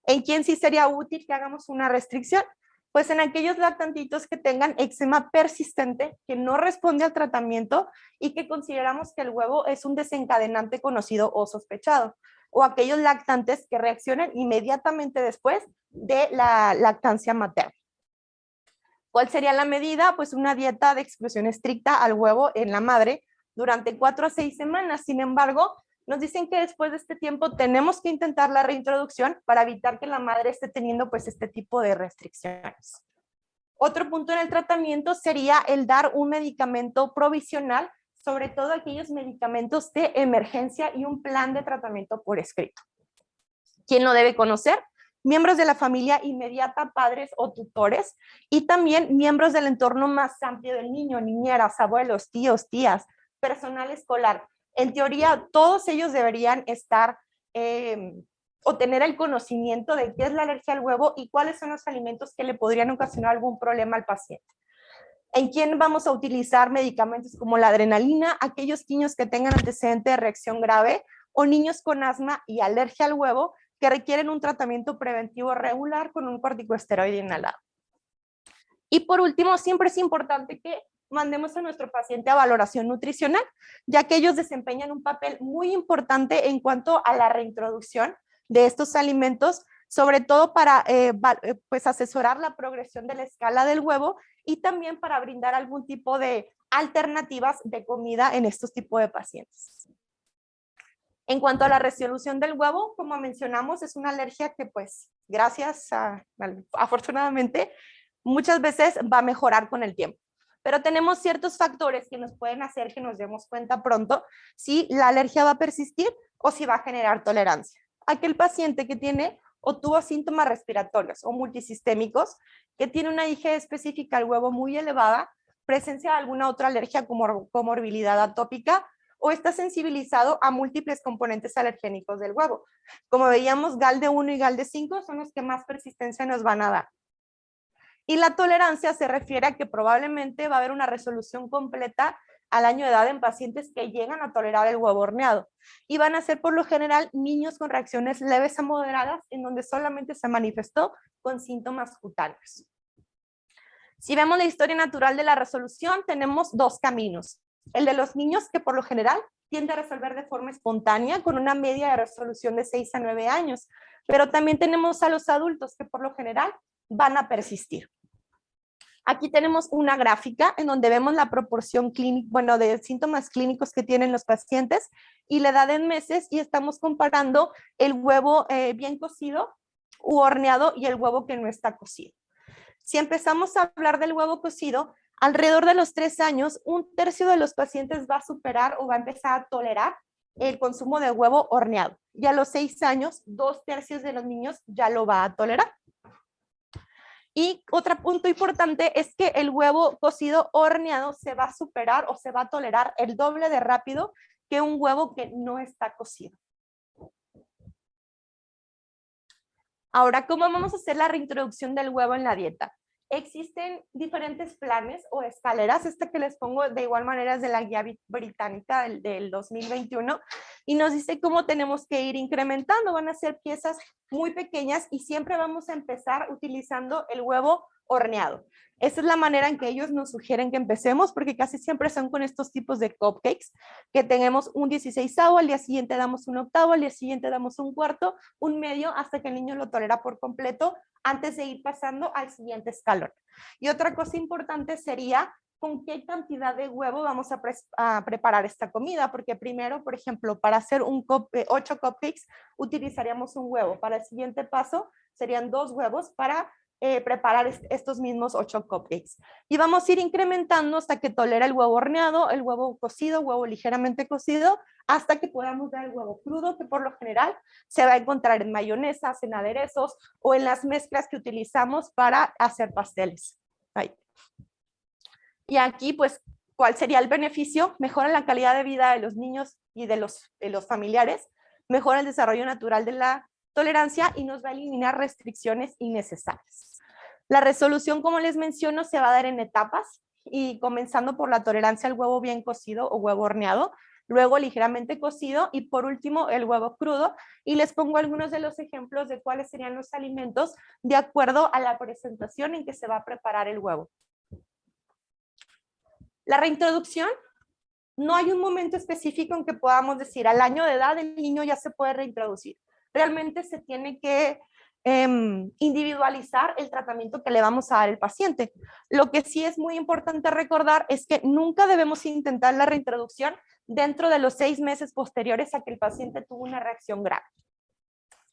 ¿En quién sí sería útil que hagamos una restricción? Pues en aquellos lactantitos que tengan eczema persistente, que no responde al tratamiento y que consideramos que el huevo es un desencadenante conocido o sospechado, o aquellos lactantes que reaccionan inmediatamente después de la lactancia materna. ¿Cuál sería la medida? Pues una dieta de exclusión estricta al huevo en la madre durante 4 a 6 semanas. Sin embargo, nos dicen que después de este tiempo tenemos que intentar la reintroducción para evitar que la madre esté teniendo pues este tipo de restricciones. Otro punto en el tratamiento sería el dar un medicamento provisional, sobre todo aquellos medicamentos de emergencia y un plan de tratamiento por escrito. ¿Quién lo debe conocer? Miembros de la familia inmediata, padres o tutores, y también miembros del entorno más amplio del niño, niñeras, abuelos, tíos, tías, personal escolar. En teoría, todos ellos deberían estar o tener el conocimiento de qué es la alergia al huevo y cuáles son los alimentos que le podrían ocasionar algún problema al paciente. ¿En quién vamos a utilizar medicamentos como la adrenalina? Aquellos niños que tengan antecedente de reacción grave o niños con asma y alergia al huevo que requieren un tratamiento preventivo regular con un corticosteroide inhalado. Y por último, siempre es importante que mandemos a nuestro paciente a valoración nutricional, ya que ellos desempeñan un papel muy importante en cuanto a la reintroducción de estos alimentos, sobre todo para pues asesorar la progresión de la escala del huevo y también para brindar algún tipo de alternativas de comida en estos tipos de pacientes. En cuanto a la resolución del huevo, como mencionamos, es una alergia que pues afortunadamente muchas veces va a mejorar con el tiempo. Pero tenemos ciertos factores que nos pueden hacer que nos demos cuenta pronto si la alergia va a persistir o si va a generar tolerancia. Aquel paciente que tiene o tuvo síntomas respiratorios o multisistémicos, que tiene una IgE específica al huevo muy elevada, presencia de alguna otra alergia como comorbilidad atópica, o está sensibilizado a múltiples componentes alergénicos del huevo. Como veíamos, GALD1 y GALD5 son los que más persistencia nos van a dar. Y la tolerancia se refiere a que probablemente va a haber una resolución completa al año de edad en pacientes que llegan a tolerar el huevo horneado. Y van a ser por lo general niños con reacciones leves a moderadas en donde solamente se manifestó con síntomas cutáneos. Si vemos la historia natural de la resolución, tenemos dos caminos. El de los niños, que por lo general tiende a resolver de forma espontánea con una media de resolución de 6 a 9 años. Pero también tenemos a los adultos que por lo general van a persistir. Aquí tenemos una gráfica en donde vemos la proporción clínica, de síntomas clínicos que tienen los pacientes y la edad en meses, y estamos comparando el huevo bien cocido u horneado y el huevo que no está cocido. Si empezamos a hablar del huevo cocido, alrededor de los 3 años, 1/3 de los pacientes va a superar o va a empezar a tolerar el consumo de huevo horneado. Y a los 6 años, 2/3 de los niños ya lo va a tolerar. Y otro punto importante es que el huevo cocido o horneado se va a superar o se va a tolerar el doble de rápido que un huevo que no está cocido. Ahora, ¿cómo vamos a hacer la reintroducción del huevo en la dieta? Existen diferentes planes o escaleras, esta que les pongo de igual manera es de la guía británica del 2021, y nos dice cómo tenemos que ir incrementando. Van a ser piezas muy pequeñas y siempre vamos a empezar utilizando el huevo horneado. Esa es la manera en que ellos nos sugieren que empecemos, porque casi siempre son con estos tipos de cupcakes, que tenemos un 16avo, al día siguiente damos un 1/8, al día siguiente damos un 1/4, un medio, hasta que el niño lo tolera por completo, antes de ir pasando al siguiente escalón. Y otra cosa importante sería con qué cantidad de huevo vamos a preparar esta comida, porque primero, por ejemplo, para hacer 8 cupcakes utilizaríamos un huevo. Para el siguiente paso serían 2 huevos para preparar estos mismos 8 cupcakes. Y vamos a ir incrementando hasta que tolera el huevo horneado, el huevo cocido, huevo ligeramente cocido, hasta que podamos dar el huevo crudo, que por lo general se va a encontrar en mayonesas, en aderezos o en las mezclas que utilizamos para hacer pasteles. Ahí. Y aquí, pues, ¿cuál sería el beneficio? Mejora la calidad de vida de los niños y de los familiares, mejora el desarrollo natural de la tolerancia y nos va a eliminar restricciones innecesarias. La resolución, como les menciono, se va a dar en etapas y comenzando por la tolerancia al huevo bien cocido o huevo horneado, luego ligeramente cocido y por último el huevo crudo. Y les pongo algunos de los ejemplos de cuáles serían los alimentos de acuerdo a la presentación en que se va a preparar el huevo. La reintroducción, no hay un momento específico en que podamos decir al año de edad el niño ya se puede reintroducir. Realmente se tiene que individualizar el tratamiento que le vamos a dar al paciente. Lo que sí es muy importante recordar es que nunca debemos intentar la reintroducción dentro de los 6 meses posteriores a que el paciente tuvo una reacción grave.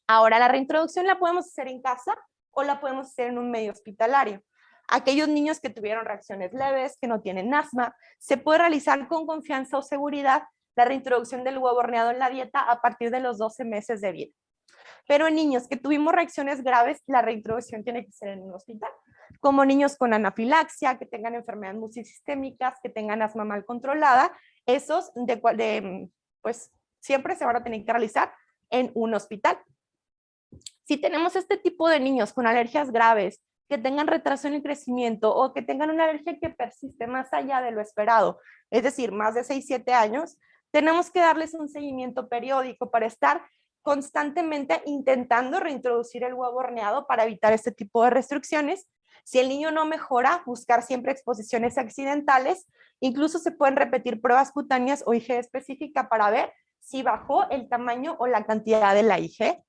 Ahora, la reintroducción la podemos hacer en casa o la podemos hacer en un medio hospitalario. Aquellos niños que tuvieron reacciones leves, que no tienen asma, se puede realizar con confianza o seguridad la reintroducción del huevo horneado en la dieta a partir de los 12 meses de vida. Pero en niños que tuvimos reacciones graves, la reintroducción tiene que ser en un hospital, como niños con anafilaxia, que tengan enfermedades multisistémicas, que tengan asma mal controlada, esos pues siempre se van a tener que realizar en un hospital. Si tenemos este tipo de niños con alergias graves, que tengan retraso en el crecimiento o que tengan una alergia que persiste más allá de lo esperado, es decir, más de 6-7 años, tenemos que darles un seguimiento periódico para estar constantemente intentando reintroducir el huevo horneado para evitar este tipo de restricciones. Si el niño no mejora, buscar siempre exposiciones accidentales. Incluso se pueden repetir pruebas cutáneas o IgE específica para ver si bajó el tamaño o la cantidad de la IgE.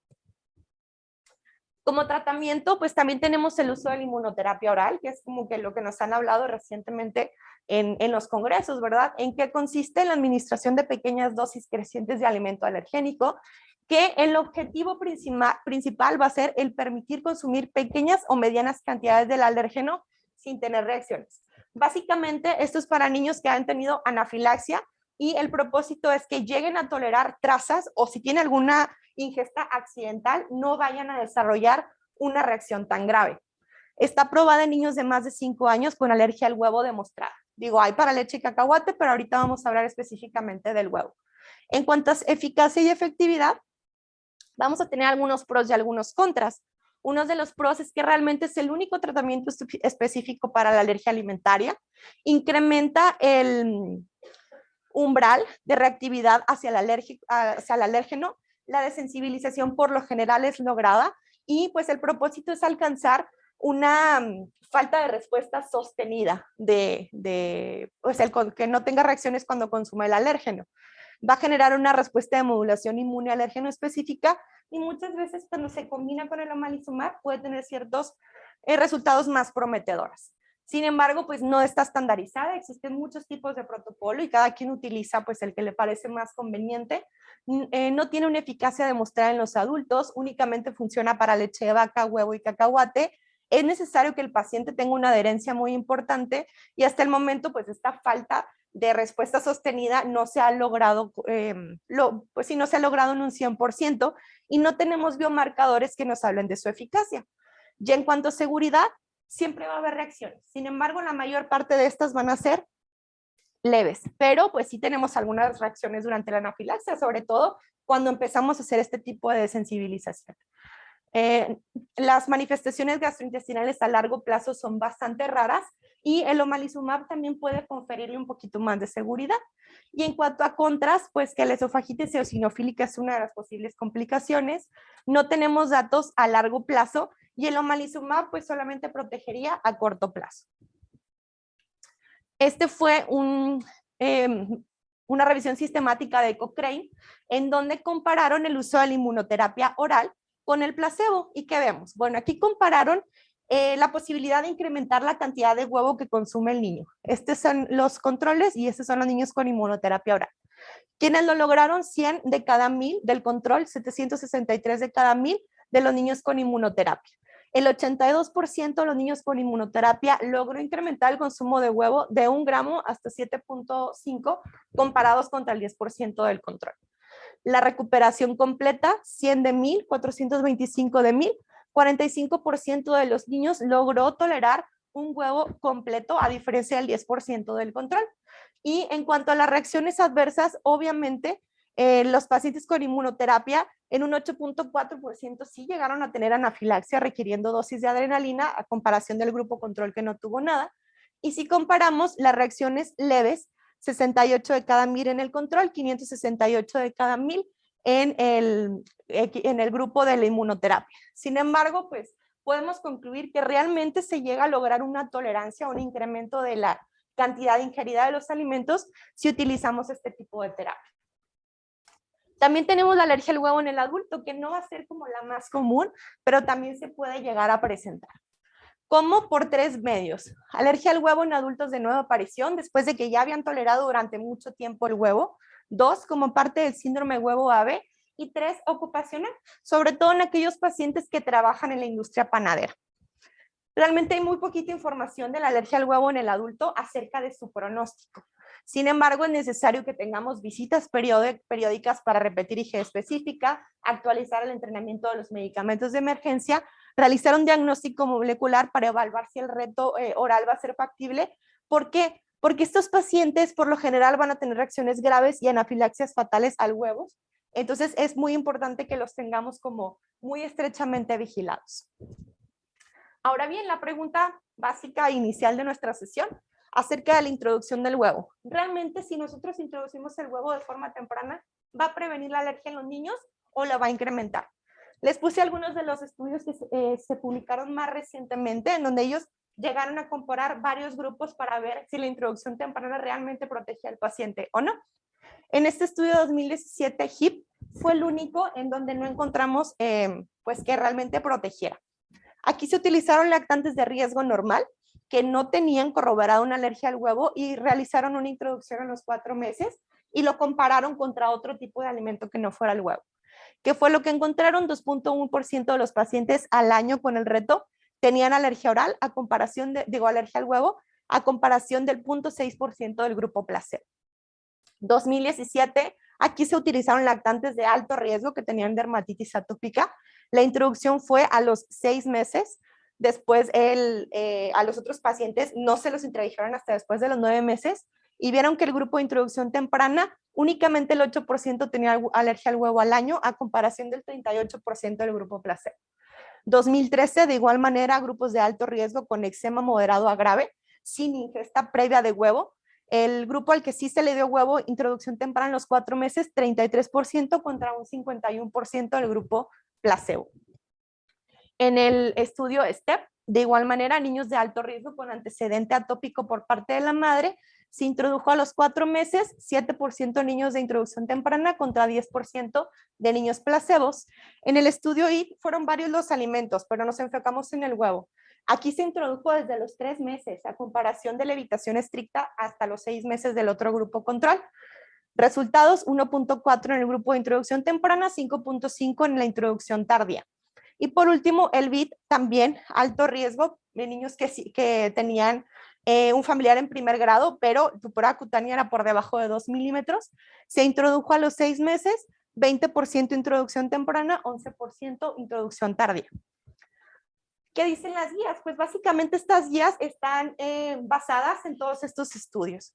Como tratamiento, pues también tenemos el uso de la inmunoterapia oral, que es como que lo que nos han hablado recientemente en los congresos, ¿verdad? En qué consiste la administración de pequeñas dosis crecientes de alimento alergénico, que el objetivo principal va a ser el permitir consumir pequeñas o medianas cantidades del alérgeno sin tener reacciones. Básicamente, esto es para niños que han tenido anafilaxia y el propósito es que lleguen a tolerar trazas o si tienen alguna ingesta accidental, no vayan a desarrollar una reacción tan grave. Está aprobada en niños de más de 5 años con alergia al huevo demostrada. Digo, hay para leche y cacahuate, pero ahorita vamos a hablar específicamente del huevo. En cuanto a eficacia y efectividad, vamos a tener algunos pros y algunos contras. Uno de los pros es que realmente es el único tratamiento específico para la alergia alimentaria. Incrementa el umbral de reactividad hacia el alérgeno. La desensibilización por lo general es lograda y pues el propósito es alcanzar una falta de respuesta sostenida pues que no tenga reacciones cuando consume el alérgeno. Va a generar una respuesta de modulación inmune alérgeno específica y muchas veces cuando se combina con el omalizumab puede tener ciertos resultados más prometedores. Sin embargo, pues no está estandarizada, existen muchos tipos de protocolo y cada quien utiliza pues el que le parece más conveniente. No tiene una eficacia demostrada en los adultos, únicamente funciona para leche de vaca, huevo y cacahuate. Es necesario que el paciente tenga una adherencia muy importante y hasta el momento pues esta falta de respuesta sostenida no se ha logrado, pues sí, no se ha logrado en un 100% y no tenemos biomarcadores que nos hablen de su eficacia. Y en cuanto a seguridad, siempre va a haber reacciones. Sin embargo, la mayor parte de estas van a ser leves, pero pues sí tenemos algunas reacciones durante la anafilaxia, sobre todo cuando empezamos a hacer este tipo de desensibilización. Las manifestaciones gastrointestinales a largo plazo son bastante raras y el omalizumab también puede conferirle un poquito más de seguridad. Y en cuanto a contras, pues que la esofagitis eosinofílica es una de las posibles complicaciones. No tenemos datos a largo plazo y el omalizumab pues solamente protegería a corto plazo. Este fue una revisión sistemática de Cochrane en donde compararon el uso de la inmunoterapia oral con el placebo. ¿Y qué vemos? Bueno, aquí compararon la posibilidad de incrementar la cantidad de huevo que consume el niño. Estos son los controles y estos son los niños con inmunoterapia oral. Quienes lo lograron, 100 de cada 1000 del control, 763 de cada 1000 de los niños con inmunoterapia. El 82% de los niños con inmunoterapia logró incrementar el consumo de huevo de 1 gramo hasta 7.5 comparados contra el 10% del control. La recuperación completa, 100 de 1000, 425 de 1000, 45% de los niños logró tolerar un huevo completo a diferencia del 10% del control. Y en cuanto a las reacciones adversas, obviamente los pacientes con inmunoterapia en un 8.4% sí llegaron a tener anafilaxia requiriendo dosis de adrenalina a comparación del grupo control que no tuvo nada. Y si comparamos las reacciones leves, 68 de cada 1000 en el control, 568 de cada 1000 en el grupo de la inmunoterapia. Sin embargo, pues podemos concluir que realmente se llega a lograr una tolerancia, un incremento de la cantidad ingerida de los alimentos si utilizamos este tipo de terapia. También tenemos la alergia al huevo en el adulto, que no va a ser como la más común, pero también se puede llegar a presentar. ¿Cómo? Por 3 medios. Alergia al huevo en adultos de nueva aparición, después de que ya habían tolerado durante mucho tiempo el huevo. 2, como parte del síndrome huevo ave. Y 3, ocupacional, sobre todo en aquellos pacientes que trabajan en la industria panadera. Realmente hay muy poquita información de la alergia al huevo en el adulto acerca de su pronóstico. Sin embargo, es necesario que tengamos visitas periódicas para repetir IgE específica, actualizar el entrenamiento de los medicamentos de emergencia, realizar un diagnóstico molecular para evaluar si el reto oral va a ser factible. ¿Por qué? Porque estos pacientes por lo general van a tener reacciones graves y anafilaxias fatales al huevo. Entonces es muy importante que los tengamos como muy estrechamente vigilados. Ahora bien, la pregunta básica inicial de nuestra sesión acerca de la introducción del huevo. ¿Realmente si nosotros introducimos el huevo de forma temprana, va a prevenir la alergia en los niños o la va a incrementar? Les puse algunos de los estudios que se publicaron más recientemente, en donde ellos llegaron a comparar varios grupos para ver si la introducción temprana realmente protegía al paciente o no. En este estudio 2017, HIP fue el único en donde no encontramos pues que realmente protegiera. Aquí se utilizaron lactantes de riesgo normal que no tenían corroborado una alergia al huevo y realizaron una introducción a los 4 meses y lo compararon contra otro tipo de alimento que no fuera el huevo. ¿Qué fue lo que encontraron? 2.1% de los pacientes al año con el reto tenían alergia oral a comparación alergia al huevo a comparación del 0.6% del grupo placebo. 2017, aquí se utilizaron lactantes de alto riesgo que tenían dermatitis atópica. La introducción fue a los 6 meses. Después a los otros pacientes no se los introdujeron hasta después de los 9 meses y vieron que el grupo de introducción temprana únicamente el 8% tenía alergia al huevo al año a comparación del 38% del grupo placebo. 2013, de igual manera, grupos de alto riesgo con eczema moderado a grave sin ingesta previa de huevo. El grupo al que sí se le dio huevo, introducción temprana en los 4 meses, 33% contra un 51% del grupo placebo. En el estudio STEP, de igual manera, niños de alto riesgo con antecedente atópico por parte de la madre, se introdujo a los 4 meses, 7% niños de introducción temprana contra 10% de niños placebos. En el estudio IT fueron varios los alimentos, pero nos enfocamos en el huevo. Aquí se introdujo desde los 3 meses, a comparación de la evitación estricta hasta los 6 meses del otro grupo control. Resultados, 1.4 en el grupo de introducción temprana, 5.5 en la introducción tardía. Y por último, el BIT también, alto riesgo de niños que tenían un familiar en primer grado, pero tu prueba cutánea era por debajo de 2 milímetros. Se introdujo a los 6 meses, 20% introducción temprana, 11% introducción tardía. ¿Qué dicen las guías? Pues básicamente estas guías están basadas en todos estos estudios.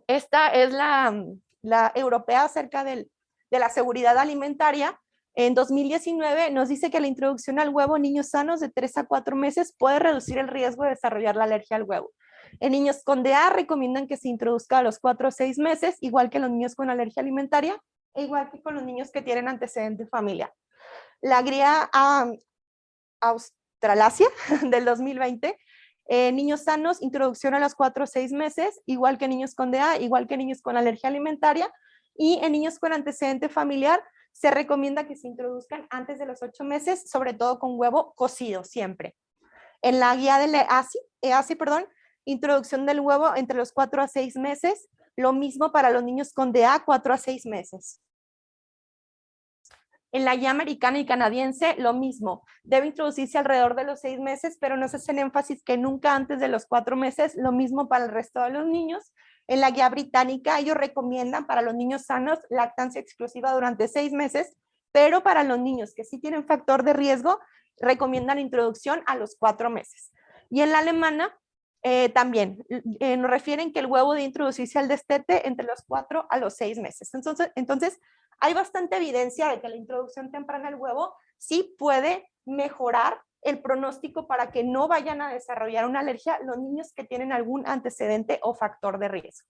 Esta es la europea acerca de la seguridad alimentaria. En 2019 nos dice que la introducción al huevo en niños sanos de 3 a 4 meses puede reducir el riesgo de desarrollar la alergia al huevo. En niños con DA recomiendan que se introduzca a los 4 o 6 meses, igual que en los niños con alergia alimentaria, e igual que con los niños que tienen antecedente familiar. La guía Australasia del 2020, niños sanos, introducción a los 4 o 6 meses, igual que niños con DA, igual que niños con alergia alimentaria, y en niños con antecedente familiar, se recomienda que se introduzcan antes de los 8 meses, sobre todo con huevo cocido siempre. En la guía de la EASI, introducción del huevo entre los 4 a 6 meses, lo mismo para los niños con DA, 4 a 6 meses. En la guía americana y canadiense, lo mismo. Debe introducirse alrededor de los 6 meses, pero nos hacen énfasis que nunca antes de los 4 meses, lo mismo para el resto de los niños. En la guía británica, ellos recomiendan para los niños sanos lactancia exclusiva durante 6 meses, pero para los niños que sí tienen factor de riesgo, recomiendan introducción a los 4 meses. Y en la alemana, también nos refieren que el huevo debe introducirse al destete entre los 4 a los 6 meses. Entonces, hay bastante evidencia de que la introducción temprana al huevo sí puede mejorar el pronóstico para que no vayan a desarrollar una alergia los niños que tienen algún antecedente o factor de riesgo.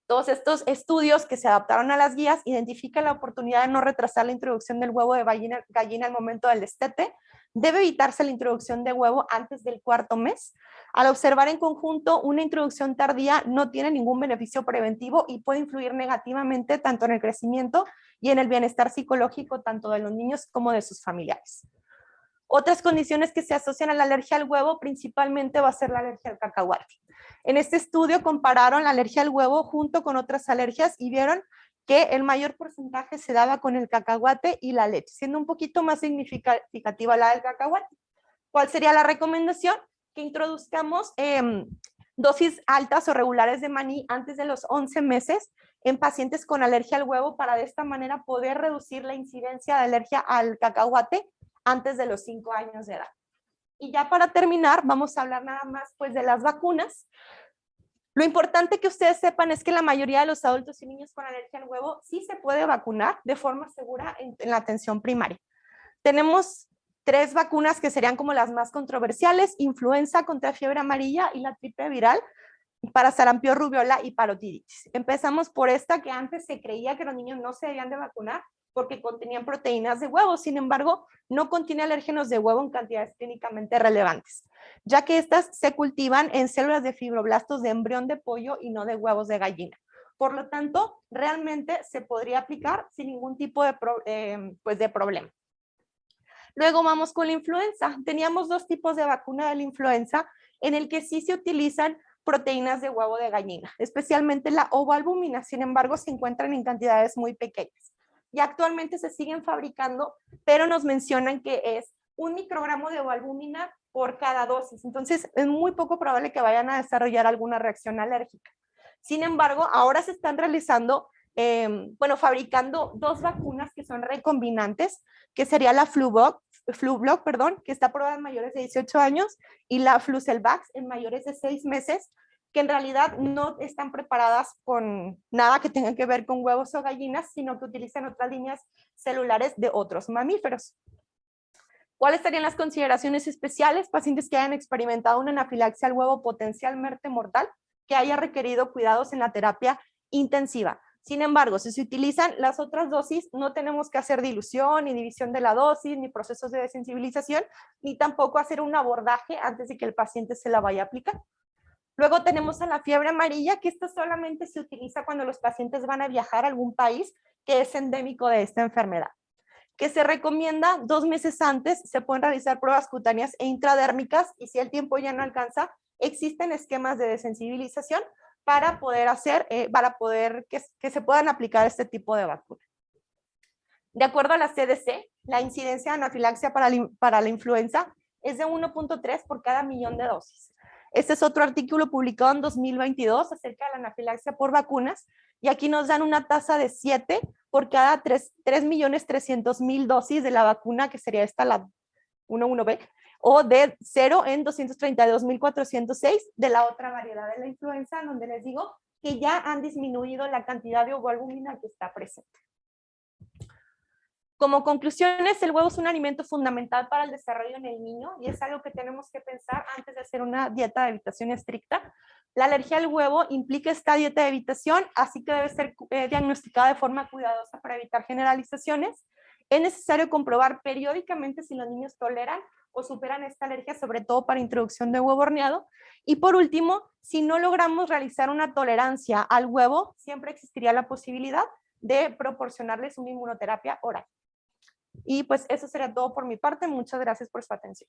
Todos estos estudios que se adaptaron a las guías identifican la oportunidad de no retrasar la introducción del huevo de gallina al momento del destete. Debe evitarse la introducción de huevo antes del 4.º mes. Al observar en conjunto, una introducción tardía no tiene ningún beneficio preventivo y puede influir negativamente tanto en el crecimiento y en el bienestar psicológico tanto de los niños como de sus familiares. Otras condiciones que se asocian a la alergia al huevo principalmente va a ser la alergia al cacahuate. En este estudio compararon la alergia al huevo junto con otras alergias y vieron que el mayor porcentaje se daba con el cacahuate y la leche, siendo un poquito más significativa la del cacahuate. ¿Cuál sería la recomendación? Que introduzcamos dosis altas o regulares de maní antes de los 11 meses en pacientes con alergia al huevo para de esta manera poder reducir la incidencia de alergia al cacahuate antes de los 5 años de edad. Y ya para terminar, vamos a hablar nada más pues de las vacunas. Lo importante que ustedes sepan es que la mayoría de los adultos y niños con alergia al huevo sí se puede vacunar de forma segura en la atención primaria. Tenemos 3 vacunas que serían como las más controversiales: influenza contra fiebre amarilla y la gripe viral para sarampión, rubiola y parotiditis. Empezamos por esta que antes se creía que los niños no se debían de vacunar porque contenían proteínas de huevo. Sin embargo, no contiene alérgenos de huevo en cantidades clínicamente relevantes, ya que estas se cultivan en células de fibroblastos de embrión de pollo y no de huevos de gallina. Por lo tanto, realmente se podría aplicar sin ningún tipo de problema. Luego vamos con la influenza. Teníamos 2 tipos de vacuna de la influenza en el que sí se utilizan proteínas de huevo de gallina, especialmente la ovoalbúmina. Sin embargo, se encuentran en cantidades muy pequeñas. Y actualmente se siguen fabricando, pero nos mencionan que es 1 microgramo de ovoalbúmina por cada dosis. Entonces, es muy poco probable que vayan a desarrollar alguna reacción alérgica. Sin embargo, ahora se están realizando, fabricando 2 vacunas que son recombinantes, que sería la Flublok, que está aprobada en mayores de 18 años, y la Flucelvax en mayores de 6 meses, que en realidad no están preparadas con nada que tenga que ver con huevos o gallinas, sino que utilizan otras líneas celulares de otros mamíferos. ¿Cuáles serían las consideraciones especiales? Pacientes que hayan experimentado una anafilaxia al huevo potencialmente mortal, que haya requerido cuidados en la terapia intensiva. Sin embargo, si se utilizan las otras dosis, no tenemos que hacer dilución, ni división de la dosis, ni procesos de desensibilización, ni tampoco hacer un abordaje antes de que el paciente se la vaya a aplicar. Luego tenemos a la fiebre amarilla, que esta solamente se utiliza cuando los pacientes van a viajar a algún país que es endémico de esta enfermedad, que se recomienda 2 meses antes. Se pueden realizar pruebas cutáneas e intradérmicas y si el tiempo ya no alcanza, existen esquemas de desensibilización para poder que se puedan aplicar este tipo de vacuna. De acuerdo a la CDC, la incidencia de anafilaxia para la influenza es de 1.3 por cada millón de dosis. Este es otro artículo publicado en 2022 acerca de la anafilaxia por vacunas, y aquí nos dan una tasa de 7 por cada 3.300.000 dosis de la vacuna, que sería esta, la 11B, o de 0 en 232.406 de la otra variedad de la influenza, donde les digo que ya han disminuido la cantidad de ovoalbúmina que está presente. Como conclusiones, el huevo es un alimento fundamental para el desarrollo en el niño y es algo que tenemos que pensar antes de hacer una dieta de evitación estricta. La alergia al huevo implica esta dieta de evitación, así que debe ser diagnosticada de forma cuidadosa para evitar generalizaciones. Es necesario comprobar periódicamente si los niños toleran o superan esta alergia, sobre todo para introducción de huevo horneado. Y por último, si no logramos realizar una tolerancia al huevo, siempre existiría la posibilidad de proporcionarles una inmunoterapia oral. Y pues eso sería todo por mi parte. Muchas gracias por su atención.